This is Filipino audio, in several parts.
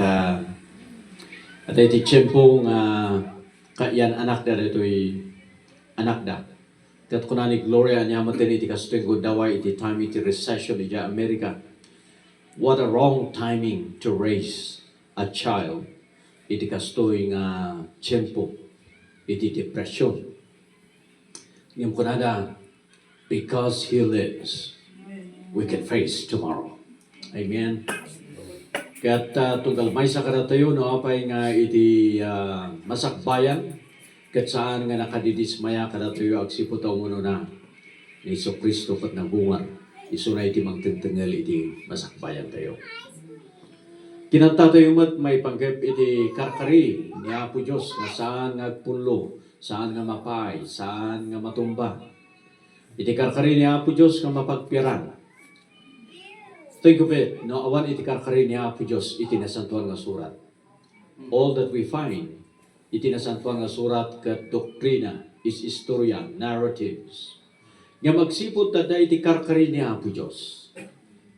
Uh, at iti tiyempong yan anak da ito'y anak da. Kat kunani Gloria niya matin iti kastuing daway iti time iti recession iti Amerika. What a wrong timing to raise a child iti kastuing tiyempo iti depression. Ngam kunada, because He lives, we can face tomorrow. Amen. Kat tunggal may sa karatayo, no, apay nga iti masakbayan, kat saan nga nakadidismaya karatayo, agsiputaw mo na ni Iso Kristo kat nagungan, iso na iti magtentengel iti masakbayan tayo. Kinanta tayo mat may panggap iti karkari ni Apo Diyos nga saan nga punlo, saan nga mapay, saan nga matumba. Iti karkari ni Apo Diyos nga mapagpiran. Think of it, no, awan iti karkari ni Apo Diyos, iti nasantuan nga surat. All that we find, iti nasantuan nga surat kat doktrina, is istorya, narratives. Nga magsipot tada iti karkari ni Apo Diyos.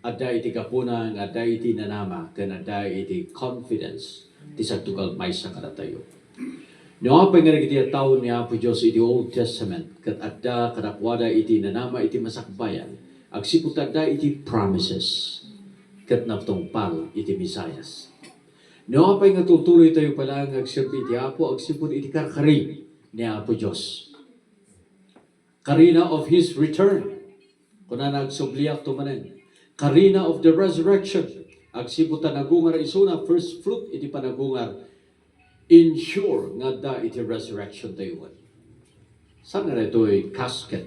Ada iti kapunang, ada iti nanama, kan ada iti confidence, ti sagtugal may sa karatayo. No, apay nga iti taon ni Apo Diyos iti Old Testament, kat ada kadakwada iti nanama iti masakbayan, agsipot ada iti promises, kat naptongpal iti Misayas. No, apay nga tutuloy tayo pala ang agsipot iti Apo, agsipot iti karkari ni Apo Diyos. Karina of His return, kuna nagsubliak tumanen. Karina of the resurrection, agsipot nagungar isuna, first fruit iti panagungar, ensure nga da iti resurrection tayo. Saan nga ito'y casket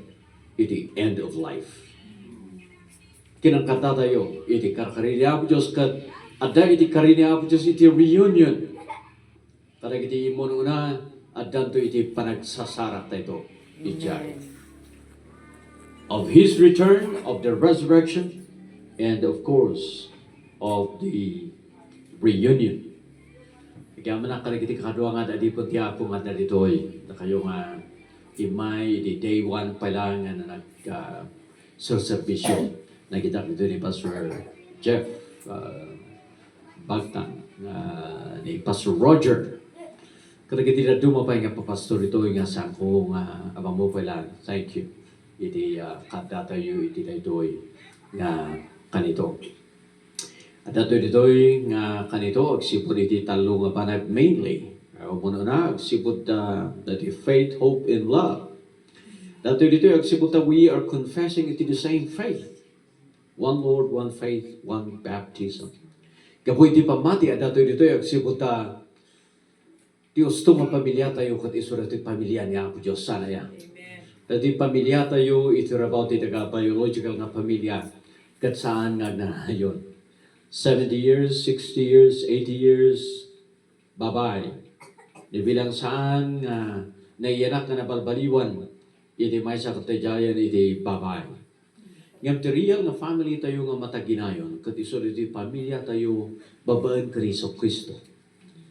iti end of life. Kinangkata tayo, iti karkari ni Apo Diyos, kat ada iti karkari ni Apo Diyos, iti reunion. Kada iti imon una, adan to iti panagsasarak tayo, ijay. Of His return, of the resurrection, and of course, of the reunion. Kaya man ang iti kadwa nga dadi po tiya po nga dadi to'y na kayo nga imay di day one pa lang na nag-servisyon. Nakita ko dito ni Pastor Jeff Bagtan, ni Pastor Roger. Kada iti na dumapay nga papastor ito nga sa ko nga abang mo pala. Thank you. Iti kadatayo iti na ito'y nga kanito. At ato dito'y nga kanito, agsipod iti talo nga panag mainly. Muna na, agsipod that faith, hope, and love. Dato dito'y agsipod we are confessing iti the same faith. One Lord, one faith, one baptism. Kapo iti pamati, at dato dito'y agsipod ti gusto nga pamilya tayo kat isurat iti pamilya ni Apo Diyos. Sana yan. Dati pamilya tayo, ito about iti biological nga pamilya. Kat saan nga na yun. 70 years, 60 years, 80 years, bye-bye. Bilang saan naiyanak na nabalbaliwan, iti may sa katajayan, iti bye-bye. Ngam ti real na family tayo nga mataginayon, kat iso iti pamilya tayo babaan ka Iso Kristo.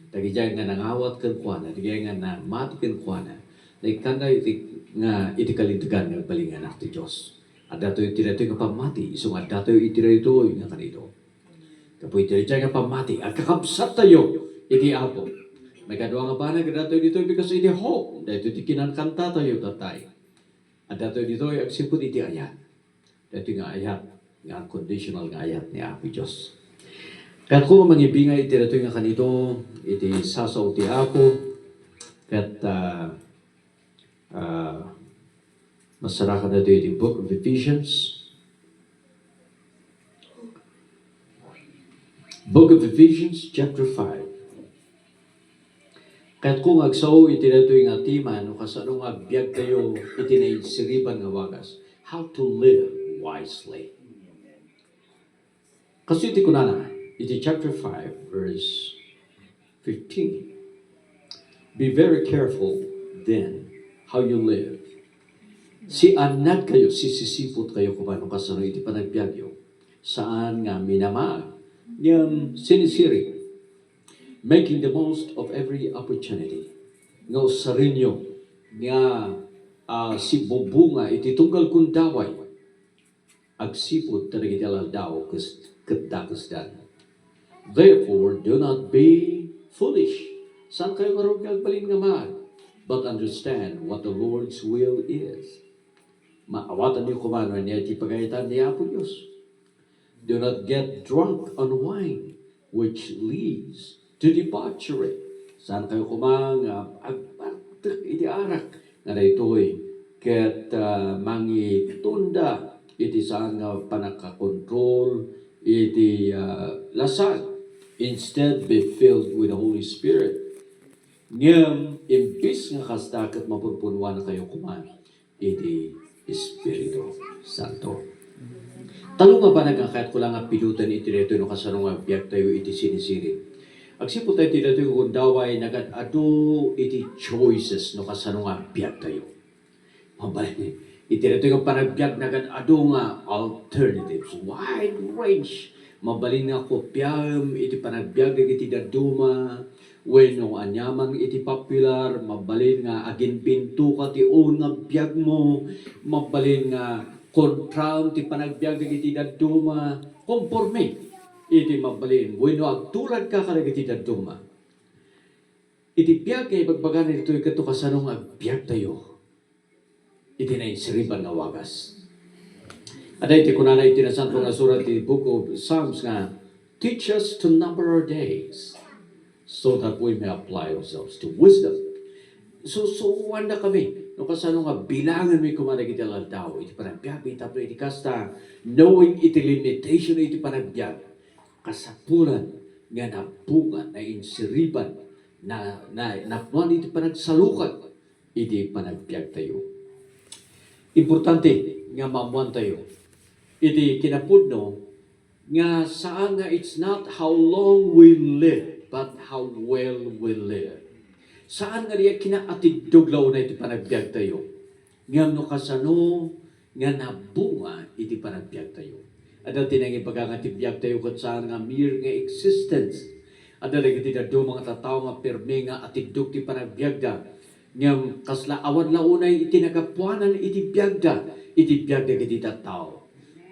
Tagijay nga nangawat kan kuana, tagijay nga na mati kan kuana, naikanda iti kalintigan nga balingan ti Diyos. At dato yung tira ito nga pamati, iso nga dato yung itira ito nga kanito. Kapoy tira nga pamati, at kakabsat tayo, iti Apo. May kadwa nga banag, dato dito because iti hope, dato iti kinankanta tayo tatay. At dato dito yung agsipot iti ayat. Dato nga ayat, nga conditional nga ayat ni Apo Diyos. Kaya kung mangibingay iti dato nga kanito, iti sasaw ti Apo, kat masarakan na ito yung Book of Ephesians. Book of Ephesians, chapter 5. Kahit kung agsaw iti na ito yung atiman, o kasano nga biyag kayo iti na siriban nga wagas, how to live wisely. Kasi iti kunana, iti chapter 5, verse 15. Be very careful then how you live. Si anad kayo, sisisipot kayo kung paano kasano iti panagbiagyo. Saan nga minamag, yung sinisiri. Making the most of every opportunity. Nga usarinyo, nga si bubunga, iti tunggal kung daway. Agsipot talaga daw, katdakas dan. Therefore, do not be foolish. Saan kayo karong balin nga mahal? But understand what the Lord's will is. Maawatan niyo kumano niya iti pagayatan niya po Diyos. Do not get drunk on wine, which leads to debauchery. Saan kayo kumang iti arak nga na ito'y ket mangitunda iti saan nga panakakontrol iti lasag. Instead, be filled with the Holy Spirit. Ngam, imbis nga kastakat mapunpunwan na kayo kuman, iti Espiritu Santo. Talo nga ba nagkakayat ko lang ang pilutan iti dito no kasano nga biyak tayo iti sinisiri. Agsipo tayo iti dito kung daway nagad-ado iti choices no kasano nga biyak tayo. Mabalin, iti dito yung panagbiyak nagad-ado nga alternatives, wide range. Mabalin nga kopyam iti panagbiyak iti daduma, wenno anyaman iti popular, mabalin nga agin pinto ka ti on nga biyag mo, mabalin nga kontram ti panagbiag iti daduma, konforme iti mabalin, wenno agtulad ka kalag iti daduma. Iti biyag kay bagbagan ito ikato kasanong agbiag tayo, iti na insiriban nga wagas. Ada iti kunana iti nasanto nga surat iti book of Psalms nga, teach us to number our days, so that we may apply ourselves to wisdom. So wanda kami. No kasano nga bilangan may kumanag iti aldaw. Iti panagbiag, tapos iti kasta, knowing iti limitation iti panagbiag. Kasapulan nga nabunga, na insiriban, na nakuan iti panagsalukat, iti panagbiag tayo. Importante nga mamuan tayo. Iti kinapudno, nga saan nga it's not how long we live, but how well we live. Saan nga riya kinaatiduglaw na iti panagbiag tayo? Ngam no kasano nga nabunga iti panagbiag tayo. Ada tinangi pagkangatibiyag tayo kung saan nga mere nga existence. Ada lagi tinado mga tataw nga perme nga atidug ti panagbiag da. Ngam kasla awan launay iti nagapuanan iti biag da. Iti biag da iti tataw.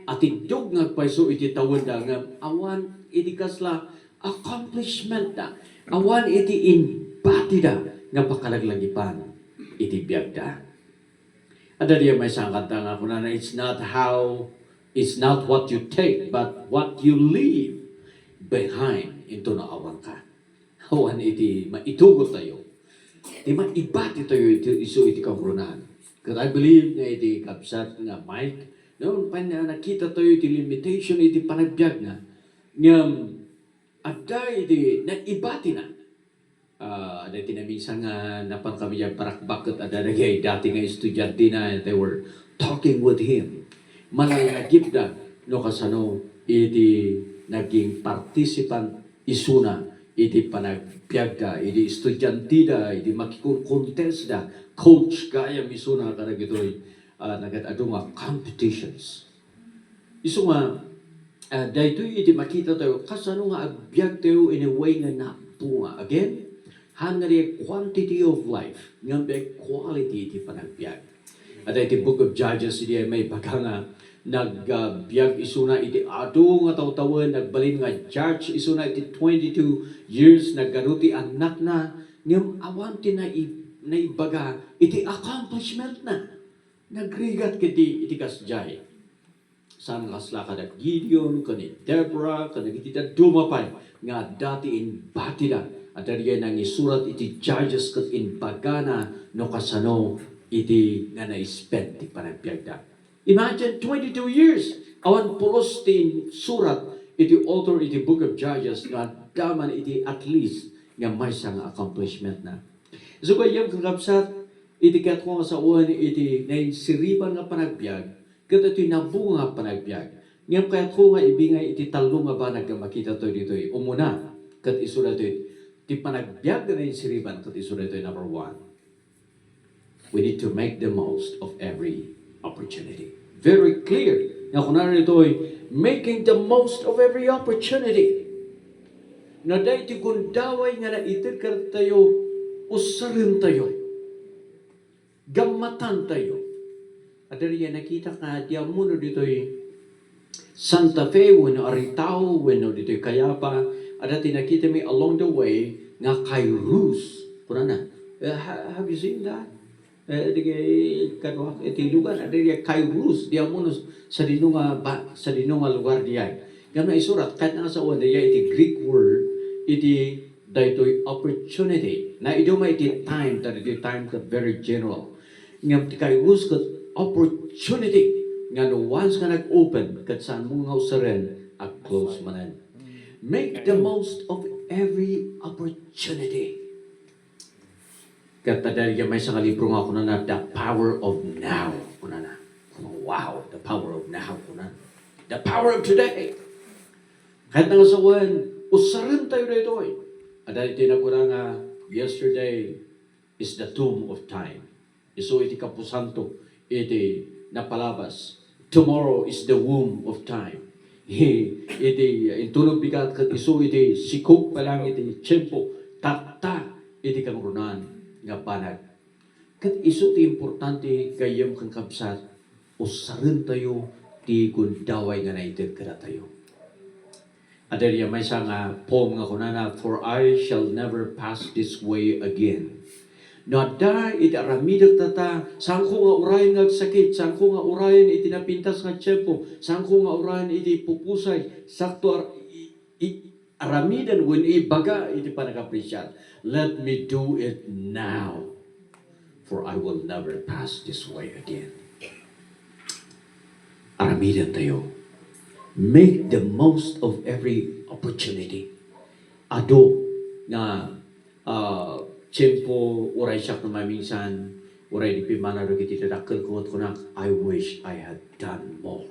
Atidug nga paiso iti tawon da ngam awan iti kasla accomplishment da. Awan iti batida nga pakalaglagipan iti biyagda. Ada diya may isang kanta nga kuna na it's not what you take, but what you leave behind into na awan ka. Awan iti maitugot tayo. Di maibati tayo iti kahurunan. Because I believe nga iti kapsat nga Mike, noon pa nakita tayo iti limitation iti panagbiag nga. Ngam, ada iti naibati na. Ada tinamisan nga napan kami yung parakbakot ada nagay dati nga estudyante na they were talking with him. Malalagip da no kasano iti naging participant isuna iti panagbiag da iti estudyante da iti makikontest da coach kaya misuna karag ito'y nagatado nga competitions. Iso nga dahito iti makita tayo kasano nga agbiag tayo in a way nga napunga. Again, hangari quantity of life, ngambe quality iti panagbiag. At iti book of Judges, iti may pagka nga nagbiag isuna iti ado nga tawtawan, nagbalin nga judge isuna iti 22 years, naggaruti anak na, ngam awan ti na ibaga, iti accomplishment na. Nagrigat kiti iti kasjay. Saan kasla ka Gideon, kani Deborah, kani iti dumapay, nga dati in batida. At dariya nang isurat iti Judges kat in pagana no kasano iti nga na-spend ti panagbiag da. Imagine 22 years awan pulos ti surat iti author iti book of Judges nga daman iti at least nga may isang accomplishment na. So kaya yung kakapsat iti katko nga sa uwan iti naisiriban nga panagbiag kat iti nabunga panagbiag. Ngayon kaya ko nga ibingay iti talo nga ba nagmakita to dito umuna kat isulat ito ti panagbiag na yung siriban kat isulat ito number 1. We need to make the most of every opportunity. Very clear. Nga kunwari ito making the most of every opportunity. Na dahil ti gundaway nga na itikar tayo usarin tayo. Gamatan tayo. At dahil yan nakita ka diya muna dito Santa Fe, wano Aritao, wano dito Kayapa, Ada tinakita mi along the way nga Kairos. Kuna na. Have you seen that? Di kanwa iti lugar ada dia Kairos dia monos sa dinunga sa dinunga lugar dia. Gamna isurat kahit na sa uwan dia iti Greek word iti daytoy opportunity. Na ido may iti time that iti time that very general. Ngam ti Kairos kat opportunity nga no once nga nag-open kat saan mo nga usaren at close manan. Make the most of every opportunity. Kata dari may sa kalibro nga kuna na The Power of Now. Kuna na. Wow, the power of now. Kuna. The power of today. Kahit nga sa uwan, usarin tayo dito eh. Adali tinakuna nga, yesterday is the tomb of time. Iso iti kapusanto, iti napalabas. Tomorrow is the womb of time. Iti intunog bigat kat iso iti sikop pa lang iti tiyempo. Takta iti kangurunan nga banag. Kat iso ti importante gayam kang kabsat, usarin tayo ti gundaway nga naitid kada tayo. Adariya may isang poem nga kunana, for I shall never pass this way again. No da iti aramidak tata, saan ko nga urayan nga sakit, saan ko nga urayan iti napintas nga tiyempo, saan ko nga urayan iti pupusay, sakto aramidan when ibaga iti panagapresyan. Let me do it now, for I will never pass this way again. Aramidan tayo. Make the most of every opportunity. Ado na tiyempo uray siya na maminsan, uray di pimanaro kiti dadakkel ko at kunak, I wish I had done more.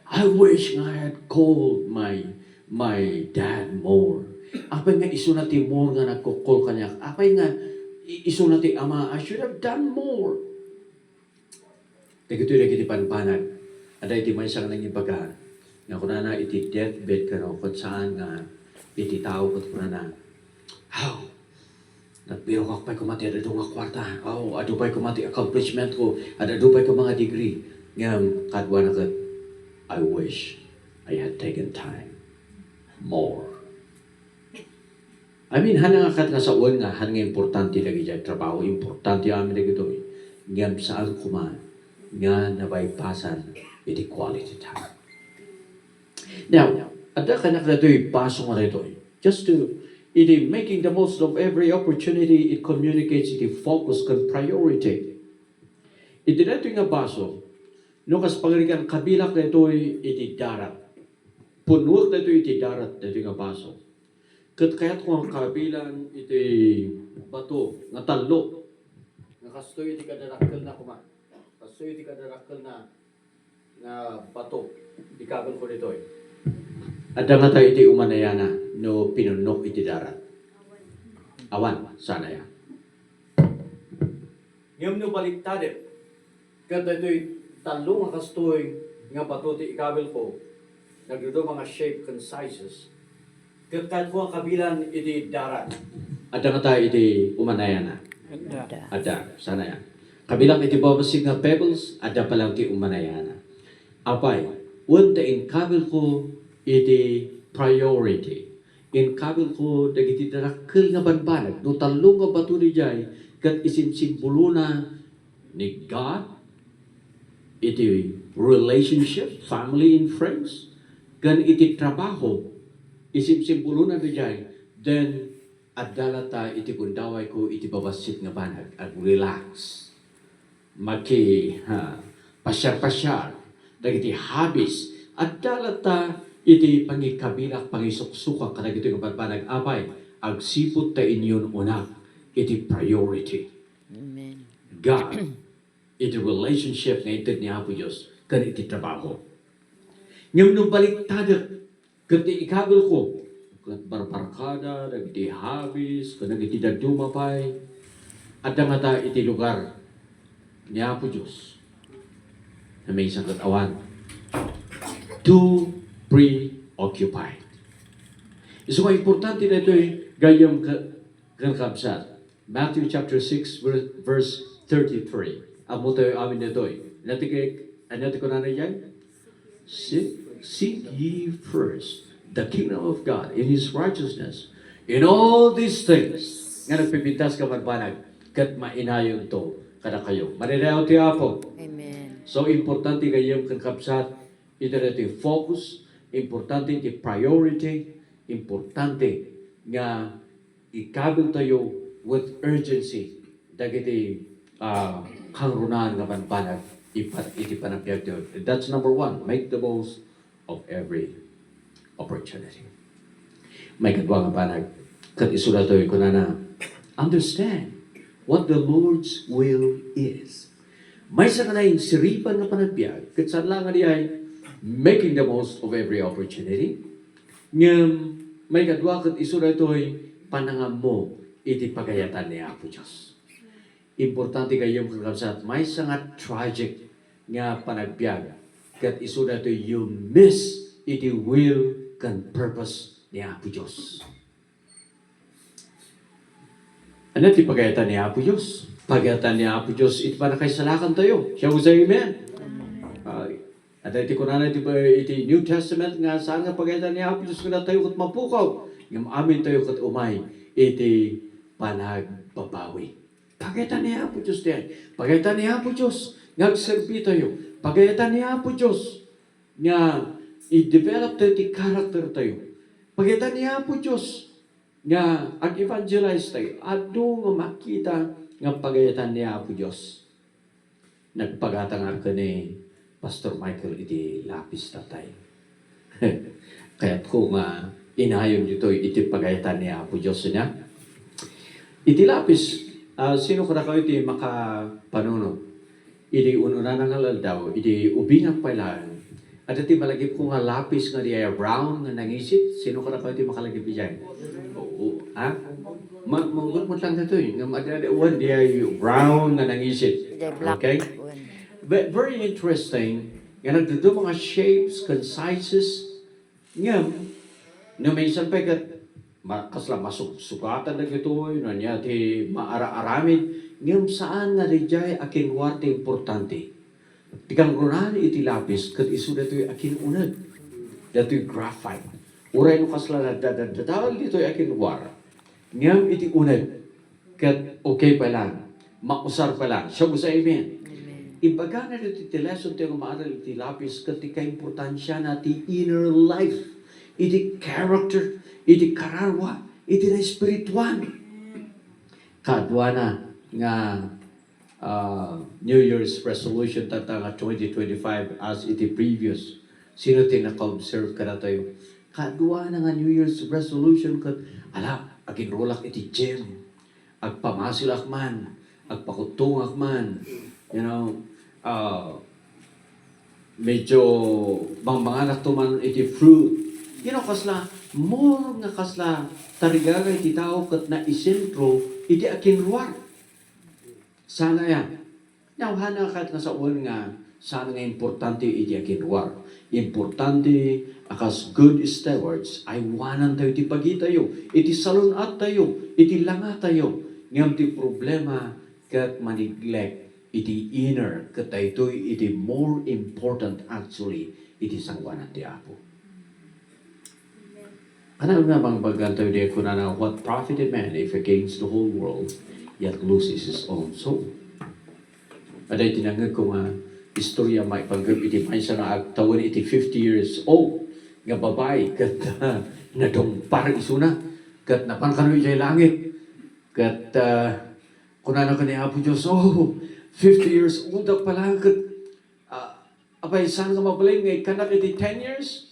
I wish I had called my dad more. Apay nga iso nati more nga nagkukol kanya. Apay nga iso nati ama, I should have done more. Kaya ito'y lagi panpanag. Ada iti may isang nangibaga. Nga kunana iti deathbed ka no, kung saan nga iti tao kat kunana. How? Nagbiro ka pa'y kumati, ada nga kwarta. Ado pa'y kumati accomplishment ko. Ado pa'y mga degree. Nga kadwa na kat, I wish I had taken time more. I mean, hana nga kat nga sa uwan nga, hana nga importante lagi dyan, trabaho, importante amin lagi ito. Nga saan kuman, nga nabaypasan, iti quality time. Now, ada ka na ito'y paso nga ito. Just to, iti making the most of every opportunity, it communicates iti focus kan priority. Iti na ito nga baso, no kas pangarikan kabilak na ito'y iti darat. Punuot na ito iti darat na ito nga baso. Kat kaya't kung ang kabilang iti bato, nga talo, nga kastoy iti kadarakkel na kuma. Kastoy iti kadarakkel na bato, iti kabel ko nito eh. At nga tayo iti umanayana, no pinunok iti darat. Awan, sana yan. Ngayon no baliktadip, kat ito'y talo nga kastoy, nga bato iti kabel ko, nagdudo mga shape and sizes, kat ko ang kabilan iti darat. At nga tayo iti umanayana. Ada, sana yan. Kabilang iti babasig nga pebbles, ada palang iti umanayana. Apay, wanda in kabel ko iti priority. In kabel ko, dagiti darakkel nga banbanag, no talong nga bato ni jay, kat isinsimbolo na ni God, iti relationship, family and friends, kan iti trabaho, isimsimbolo na ni jay, then adalata iti kundaway ko iti babasit nga banag, at relax. Pasyar-pasyar, dagiti habis, adalata iti pangikabilak, pangisuksuka, kadag ito yung banag apay, agsipot ta inyon unak, iti priority. Amen. God, iti relationship na ito ni Apo Diyos, kan iti trabaho. Ngayon nung baliktadot, kati ikabil ko, kat barbarkada, nagiti habis, kan nagiti dadumapay, at nga ta iti lugar ni Apo Diyos, na may isang katawan. Too preoccupied. So, ang importante na ito ay gayam kakabsat. Matthew chapter 6, verse 33. Amo tayo amin na ito ay. Natin ko na yan? Seek ye first the kingdom of God, in His righteousness, in all these things, nga nagpipintas ka magbanag, kat mainayon to, kada kayo. Maninayaw ti Apo. Amen. So, importante kayo kang kapsat, ito na ito focus, importante ito priority, importante nga ikabil tayo with urgency, dagiti kangrunan nga panpanag, iti panapyag tayo. That's number one, make the most of every opportunity. May kadwa nga panag, kat isula tayo ko na understand what the Lord's will is. May sa kanayong siripan nga panagbiag, kat saan lang nga ay making the most of every opportunity. Ngam, may kadwa kat isura ito'y panangam mo, iti pagayatan ni Apo Diyos. Importante kayong kakabsat, may sangat tragic nga panagbiag, kat isura ito'y you miss iti will kan purpose ni Apo Diyos. Ano ti pagayatan ni Apo Diyos? Pagayatan ni Apo Diyos, iti panakaisalakan tayo. Siya ko sa amen. At iti ko na iti New Testament nga saan nga pagayatan ni Apo Diyos kung tayo kat mapukaw. Ngam amin tayo kat umay, iti panagbabawi. Pagayatan ni Apo Diyos diyan. Pagayatan ni Apo Diyos, nagserbi tayo. Pagayatan ni Apo Diyos, nga i-develop tayo iti character tayo. Pagayatan ni Apo Diyos, nga ag-evangelize tayo. Ado nga makita nga pagayatan ni Apo Diyos. Nagpagatangar ka ni Pastor Michael iti lapis tatay. Kaya't kung inayon dito iti pagayatan ni Apo Diyos niya. Iti lapis, sino ko na kayo iti makapanuno? Iti ununa nga daw, iti ubingak pala. At iti malagip ko nga lapis nga di ay brown nga nangisit. Sino ko na kayo iti makalagip dyan? Ha? Manggut mo lang dito eh. Nga di ay brown nga nangisit. Okay? But very interesting. Nga nagdado mga shapes, sizes. Nga, na minsan pa kat kasla masukatan na ito, niya ti maara-aramid. Ngayon saan na rijay akin warte importante. Tikang runan iti lapis, kat iso na ito'y akin unag. Dato'y graphite. Uray no kasla na dadadadal dito'y akin war. Ngayon iti unag, kat okay pa lang, mausar pa lang. Siya mo sa amen. Ibaga na ito iti lesson tayo maaral iti lapis, kat ika-importansya na ti inner life. Iti character, iti kararwa, iti na spiritual. Kadwa na nga New Year's resolution tatanga 2025 as iti previous. Sino tinaka-observe ka na tayo? Kadwa na nga New Year's resolution kat aginrolak iti gym. Agpamasilak man, agpakutungak man. You know, medyo manganak to man iti fruit. You know, kasla, more nga kasla, tarigaga iti tao kat na isentro, iti akinruar. Sana yan. Now, hana kat nga sa uwan nga, sana nga importante iti akinruar. Importante, akas good stewards, ay wanan tayo, iti pagi tayo, iti salunat tayo, iti langa tayo. Ngam ti problema kat maniglek, iti inner, kat tayo iti more important actually, iti sangwanan ti Apo. Ano nga bang bagantaw di ko na what profited man if against the whole world yet loses his own soul? Aday tinangag ko nga istorya may pag-group iti may sa nga agtawan iti 50 years old nga babae kat nadumpar isuna kat napankano iti langit kat kunana ka ni Apo Diyos 50 years old pala kat apay saan nga mabalay nga ikanak iti 10 years?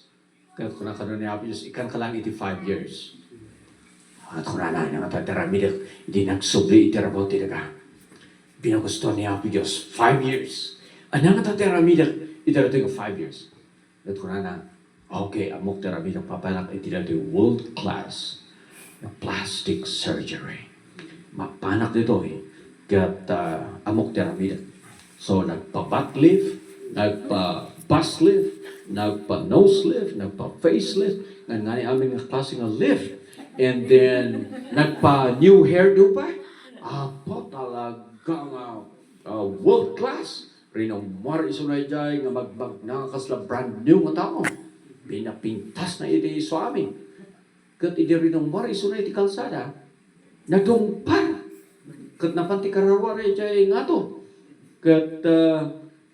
Kaya kung nakano ni Apo Diyos, ikan ka lang iti 5 years. At kung na nga tataramidak, hindi nagsubli iti rabaw ka. Pinagusto ni Apo Diyos, 5 years. Ano nga tataramidak, iti rabaw 5 years. At kung na, okay, amok taramidak papalak iti rabaw world class na plastic surgery. Mapanak dito kat amok taramidak. So, nagpa-butt lift, nagpa-bus lift, nagpa-nose lift, nagpa-facelift, nga ni aming klase nga lift. And then, nagpa-new hairdo pa. Po talagang world class. Rinong mar isunay jay nga magbag nakakasla brand new nga tao. Binapintas na iti swami. Kat iti rinong iso na iti kalsada, nagdungpar. Kat napanti kararwa na iti nga to. Kat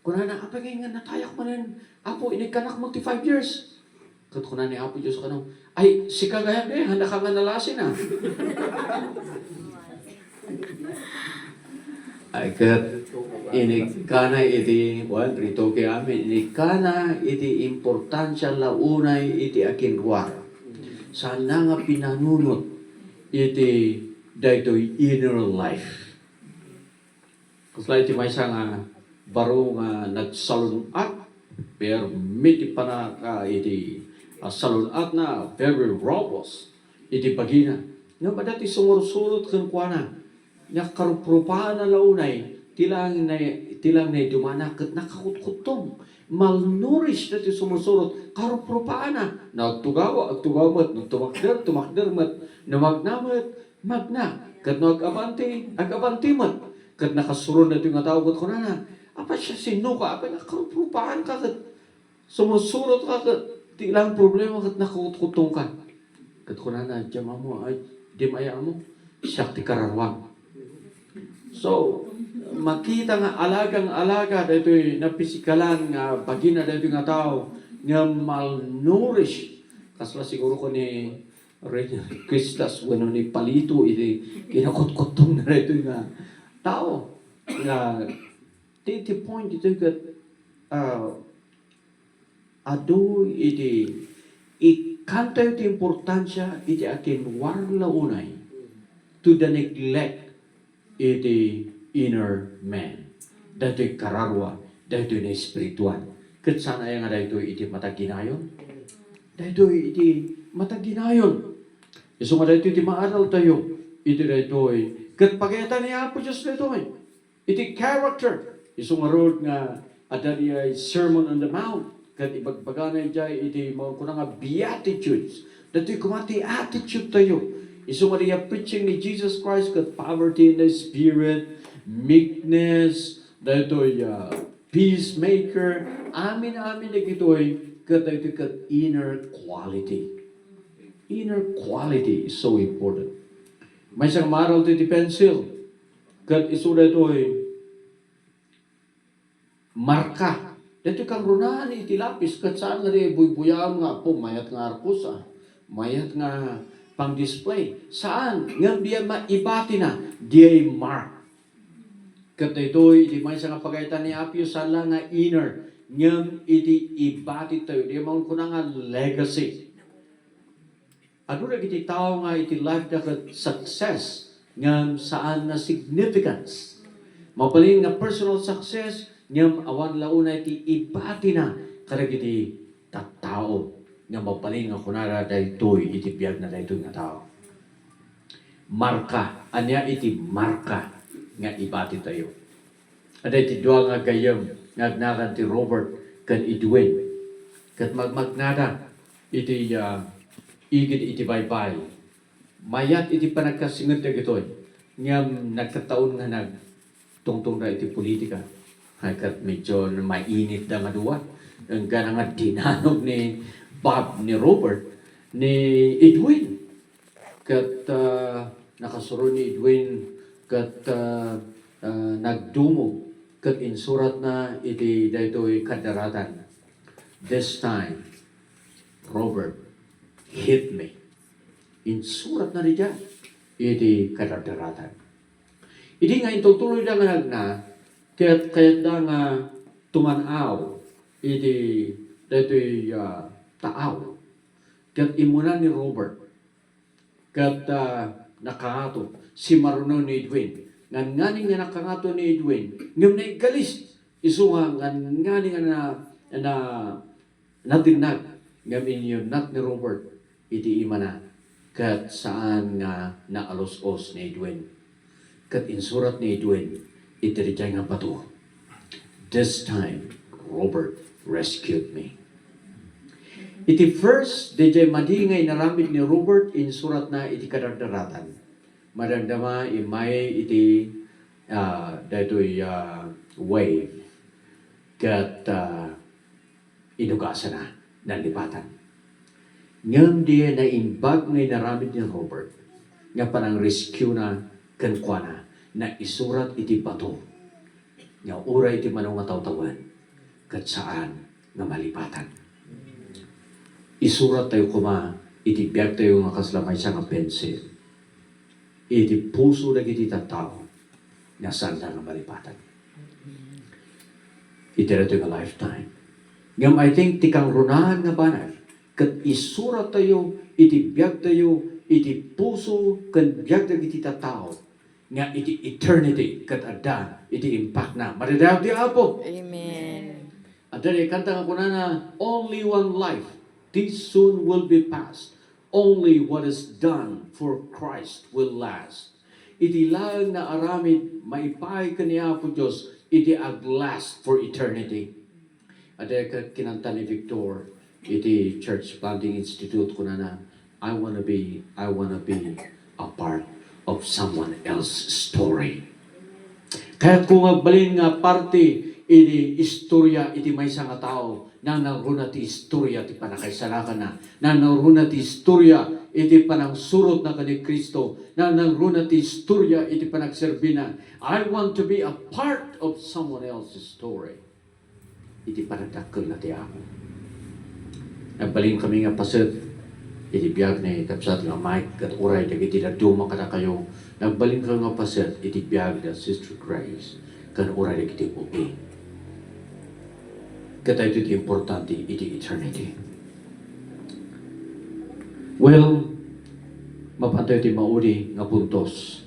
kunana, apa nga natayak manan, Apo, inikanak mo ti 5 years. Kat kunana ni Apo Diyos kanong, ay, si kagayang handa ka nga nalasin ah. Ay, kat inikana iti, rito kay amin, inikana iti importansya launay iti akinruar. Sana nga pinanunot iti daytoy inner life. Kasla iti may nga baro nga nagsalunat, pero miti pa na iti salunat na very robust iti pagina. Nga ba dati sumursulot kang kuana, nga karuprupahan na launay, tilang na dumanakat nakakututong, malnourished dati sumusurot, karuprupahan na, agtugamat, tumakder mat, namagnamat, magna, kat agabanti mat, kat nakasurod na ito nga tawag ko na, apa siya sinuka, apa nakarupupahan ka, kat sumusurot ka, kat tilang problema, kat nakakututong ka. Kat ko na, dyan mo, ay, di maya mo, siya ti kararwang. So, makita nga alagang-alaga dito'y napisikalan nga bagina dito nga tao nga malnourished. Kasla siguro ko ni Christas wano ni palito iti kinakot-kotong na dito nga tao. Nga ti point ito kat ado iti ikanta iti importansya iti akin warla unay to the neglect iti inner man. Dato'y kararwa, dato'y na espiritual. Kat sana nga dato'y iti mataginayon? Dato'y iti mataginayon. Iso nga dato'y iti maaral tayo. Iti dato'y, kat pagayatan niya po Diyos dato'y. Iti character. Iso nga road nga, adali ay Sermon on the Mount. Kat ibagbaganay dyan, iti mga kunang nga beatitudes. Dato'y kumati attitude tayo. Iso nga niya preaching ni Jesus Christ kat poverty in the spirit, meekness, dato'y peacemaker, amin na gito'y kat inner quality. Inner quality is so important. May isang maral iti pencil, kat iso dato'y marka. Dato'y kang runahan iti lapis, kat saan nga rin buybuyam nga po, mayat nga arkusa, mayat nga pang-display. Saan? Ngam diya maibati na, diya mark. Kat ito'y, iti may nga pagaytan ni Apio sala nga inner, ngam iti ibati tayo, diya maun ko na nga legacy. Ano na iti tao nga iti life na success, ngam saan na significance. Mapaling nga personal success, ngam awan launa iti ibati na, karag iti tattao. Nga mapaling nga kunara daytoy iti biyag na daytoy nga tao. Marka. Anya iti marka nga ibati tayo. Ada iti dua nga gayam nga agnakan ti Robert kan Edwin. Kat magmagnada iti igid iti baybay. Mayat iti panagkasingat na gitoy. Ngam nagkataon nga tungtong na iti politika. Kat medyo mainit na nga duwa. Ang gana nga dinanog ni Bob ni Robert ni Edwin. Kat nakasuro ni Edwin kat nagdumog kat insurat na iti daytoy kadaratan. This time, Robert hit me. Insurat na niya iti kadaratan. Idi nga intutuloy na nga na kaya't da nga tumanaw iti daytoy taaw. Kat imunan ni Robert. Kat nakangato si Maruno ni Edwin. Nganing nga nakangato ni Edwin. Ngam na igalis. Iso nga nganing na natinag. Ngam inyo not ni Robert. Iti imana. Kat saan nga naalos-os ni Edwin. Kat insurat ni Edwin. Itirijay nga pato. This time, Robert rescued me. Iti first, DJ madingay naramid ni Robert in surat na iti kadardaratan. Madagdama imay iti dato'y wave kat inugasan na nalipatan. Ngam diya na imbag ngay naramid ni Robert, nga panang rescue na kankwana, na isurat iti bato, nga uray iti manong nga tawtawan, kat saan nga malipatan. Isurat tayo kuma, iti biyag tayo nga kaslamay sa nga pensil, iti puso na iti tao, nga saan nga malipatan. Iti na tayo nga lifetime. Ngam I think tikang runahan nga banal, kat isurat tayo, iti biyag tayo, iti puso, kan biyag tayo iti tao, nga iti eternity, kat ada, iti impact na. Maridaw di apo. Amen. At dali, kanta nga kuna na, only one life, this soon will be past. Only what is done for Christ will last. Iti lang na aramid, maipay ka niya po Diyos, iti aglast for eternity. At dali, kinanta ni Victor, iti Church Planting Institute kuna na, I wanna be a part of someone else's story. Kaya kung agbalin nga parte, iti istorya, iti may nga tao, nang naruna ti istorya, ti panakaisalakan na, nang naruna ti istorya, iti panang surot na kani Kristo, nang naruna ti istorya, iti panagserbi na, I want to be a part of someone else's story. Iti panagdakkel na ti ako. Nagbalin kami nga paset, iti biyag na itapsat nga Mike, at uray, dagiti na duma kada kayo, nagbalin ka nga paset, iti biyag na Sister Grace, kan uray dagiti ubi. Kata ito iti importante, iti eternity. Well, mapantay iti maudi nga puntos.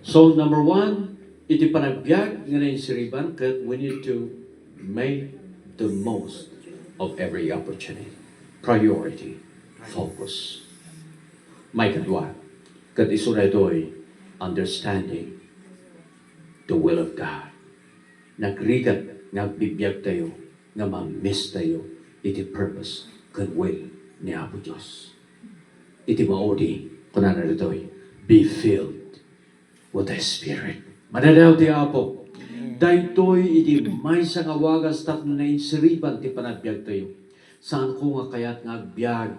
So, number one, iti panagbiag nga na siriban, kat we need to make the most of every opportunity. Priority. Focus. May kadwa. Kat isura ito'y understanding the will of God. Nagrigat, nagbibiyag tayo, nga ma-miss tayo, iti purpose, kan will ni Apo Diyos. Iti maudi, kunan na ito'y, be filled with the Spirit. Madadaw ti Apo. Dahito'y iti may sa nga wagas tapno na insiriban ti panagbiag tayo. Saan ko nga kaya't nga agbiag,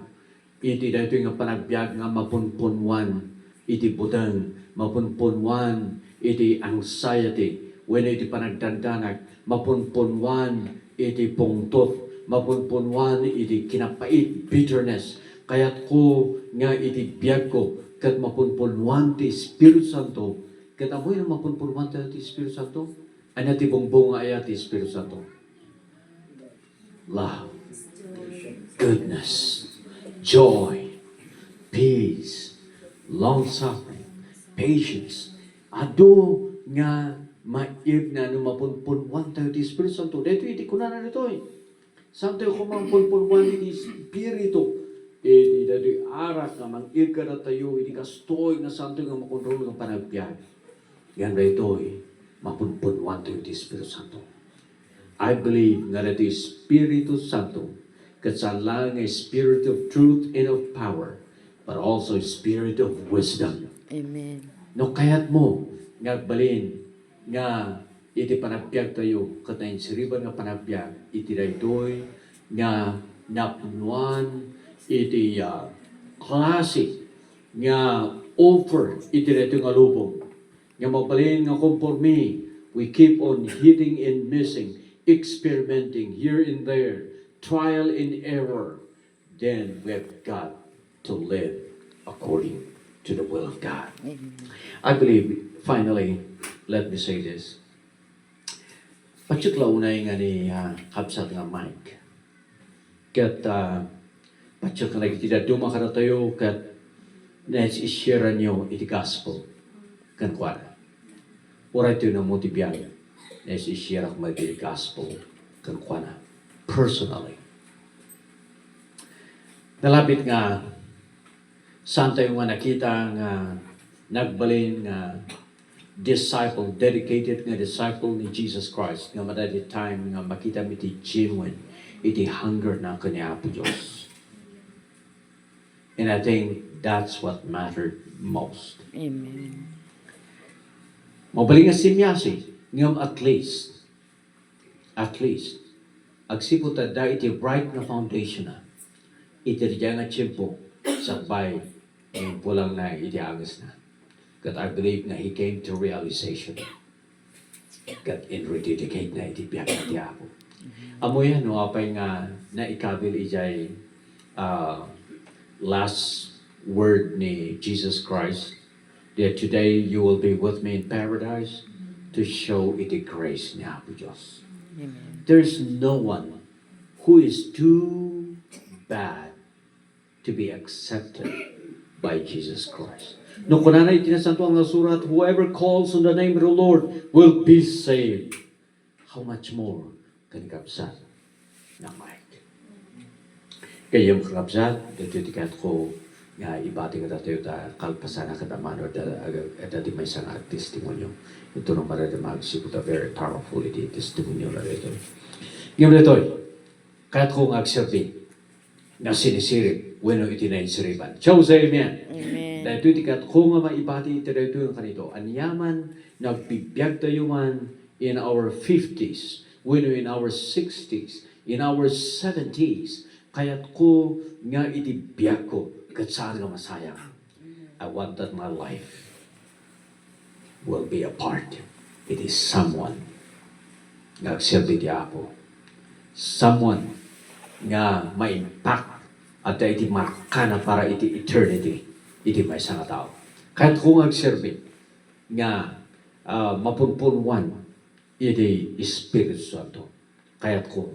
iti dahito'y nga panagbiag nga mapunpunwan, iti butang, mapunpunwan, iti anxiety, when iti panagdandanag, mapunpunwan, iti pungtot, mapunpunwan, iti kinapait, bitterness, kaya't ko nga iti biyag ko, kat mapunpunwan ti Espiritu Santo, kat amoy na mapunpunwan ti Espiritu Santo, ano ti bongbong nga ti Espiritu Santo? Love, goodness, joy, peace, long-suffering, patience. Ado nga maib na mapunpunwan tayo ti Espiritu Santo. Dito iti kunanan ito eh. Saan tayo kumangpunpunwan iti Espiritu? Iti dito arak nga mang-ib ka na tayo, iti kastoy na saan tayo nga makontrol ng panagbiag. Yan na ito eh. Mapunpunwan tayo ti Espiritu Santo. I believe nga na ti Espiritu Santo katsalang a spirit of truth and of power, but also a spirit of wisdom. Amen. No kayat mo, nga balin, nga iti panagbiag tayo, katayin siriban nga panagbiag, iti daytoy, nga napunuan, iti klase, nga offer, iti daytoy nga lubong. Nga mabalin nga conforme, we keep on hitting and missing, experimenting here and there, trial and error, then we have got to live according to the will of God. Amen. I believe, finally, let me say this. Patsut launay nga ni Kapsat nga Mike. Kat patsut nga nagtitida dumakara tayo kat na-share nyo iti gospel. Kan kwara. Ura ito na mo tibiyang na-share ako iti gospel. Kan kwara. Personally. Nalapit nga saan tayo nga nakita nga nagbalin nga disciple, dedicated nga disciple ni Jesus Christ nga madali time nga makita iti genuine, iti hunger na kanya po Diyos. And I think that's what mattered most. Amen. Mabaling nga simyasi, ngam at least, agsipot da iti bright na foundation na, iti nga tiyempo sabay yung pulang na iti angas na. Kat I believe na he came to realization. Kat in rededicate na iti biyak na ti Apo. Amo yan, no, apay nga na ikabil ijay last word ni Jesus Christ that today you will be with me in paradise to show iti grace ni Apo Diyos. Amen. There's no one who is too bad to be accepted by Jesus Christ. No kunana itinasanto ang surat, whoever calls on the name of the Lord will be saved. How much more kan kapsat na Mike? Kaya yung kapsat, dito tikat ko nga ibati ka tayo ta kalpasan na katamano at di may isang testimonyo. Ito nang maradamag siya very powerful iti testimonyo na ito. Yung ito, kahit kong agserbi na sinisirip, bueno iti na insiripan. Ciao sa amen. Amen. Dahil ito itikat kung nga maibati iti ito yung kanito. Anyaman, nagbibiyag tayo man in our 50s, bueno in our 60s, in our 70s, kaya't ko nga iti biyag ko, kat saan nga masayang. I want that my life will be a part. It is someone nga agserbi ti Apo. Someone nga ma-impact at iti marka na para iti eternity iti may isang tao. Kahit kung agserbi nga mapunpunwan iti Espiritu Santo. Kahit kung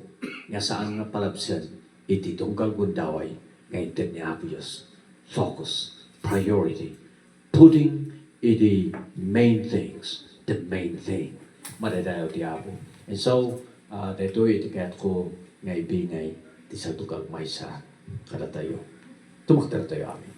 nga saan nga palabsan iti tunggal gundaway nga intent ni Apo Diyos. Focus, priority, putting iti main things, the main thing. Madadayo ti Apo. And so, dito iti kahit ko nga ibingay ti sa tukag may sa kada tayo. Tumaktar tayo, amin.